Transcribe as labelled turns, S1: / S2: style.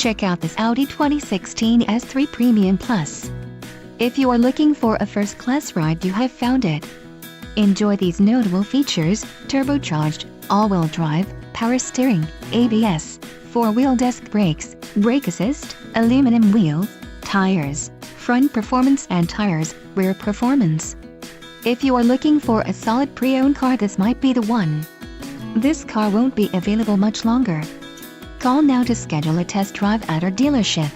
S1: Check out this Audi 2016 S3 Premium Plus. If you are looking for a first-class ride, you have found it. Enjoy these notable features: turbocharged, all-wheel drive, power steering, ABS, 4-wheel disc brakes, brake assist, aluminum wheels, tires, front performance and tires, rear performance. If you are looking for a solid pre-owned car, this might be the one. This car won't be available much longer. Call now to schedule a test drive at our dealership.